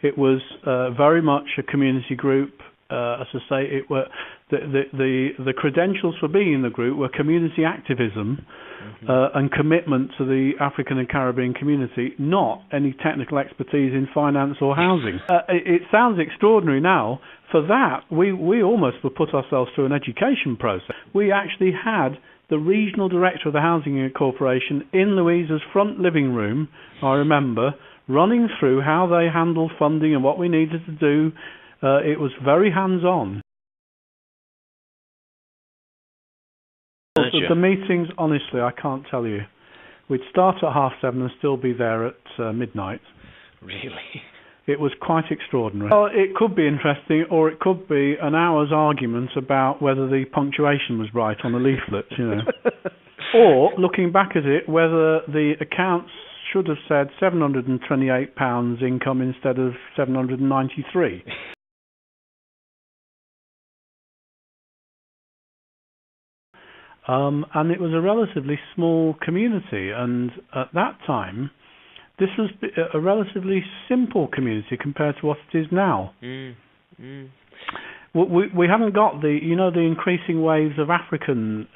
It was very much a community group. As I say, it were the credentials for being in the group were community activism and commitment to the African and Caribbean community, not any technical expertise in finance or housing. It sounds extraordinary now. For that, we almost put ourselves through an education process. We actually had the regional director of the Housing Corporation in Louisa's front living room, I remember, running through how they handled funding and what we needed to do. It was very hands-on. The meetings, honestly, I can't tell you. We'd start at 7:30 and still be there at midnight. Really? It was quite extraordinary. Well, it could be interesting, or it could be an hour's argument about whether the punctuation was right on the leaflets, you know. Or, looking back at it, whether the accounts should have said £728 income instead of 793. And it was a relatively small community, and at that time, this was a relatively simple community compared to what it is now. We haven't got the increasing waves of African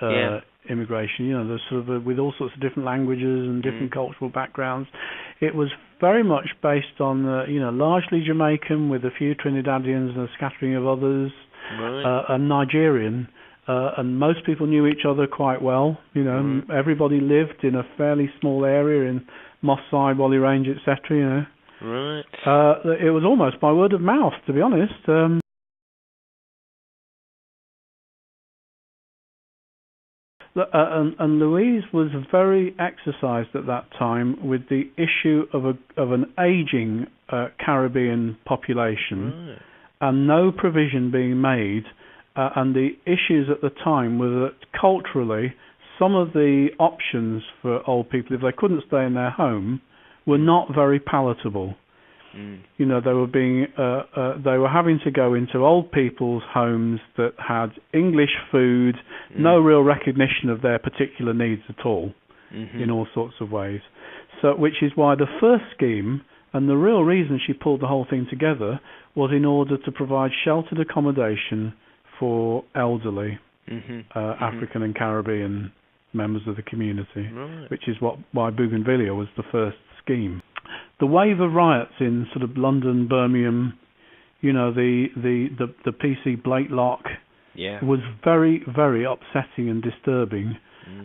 immigration. The sort of with all sorts of different languages and different cultural backgrounds. It was very much based on largely Jamaican with a few Trinidadians and a scattering of others, and Nigerian. And most people knew each other quite well. Everybody lived in a fairly small area in Moss Side, Wally Range, etc. It was almost by word of mouth, to be honest. And Louise was very exercised at that time with the issue of an ageing Caribbean population, and no provision being made. And the issues at the time were that culturally, some of the options for old people, if they couldn't stay in their home, were not very palatable. They were having to go into old people's homes that had English food, no real recognition of their particular needs at all, in all sorts of ways. So, which is why the first scheme, and the real reason she pulled the whole thing together, was in order to provide sheltered accommodation for elderly African and Caribbean members of the community, which is why Bougainvillea was the first scheme. The wave of riots in sort of London, Birmingham, the PC Blakelock was very, very upsetting and disturbing.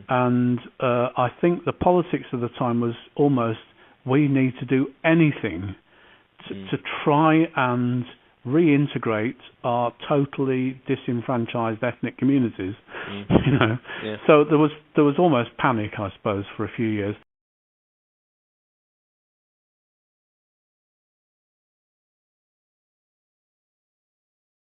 And I think the politics of the time was almost, we need to do anything to try and reintegrate our totally disenfranchised ethnic communities. So there was almost panic, I suppose, for a few years.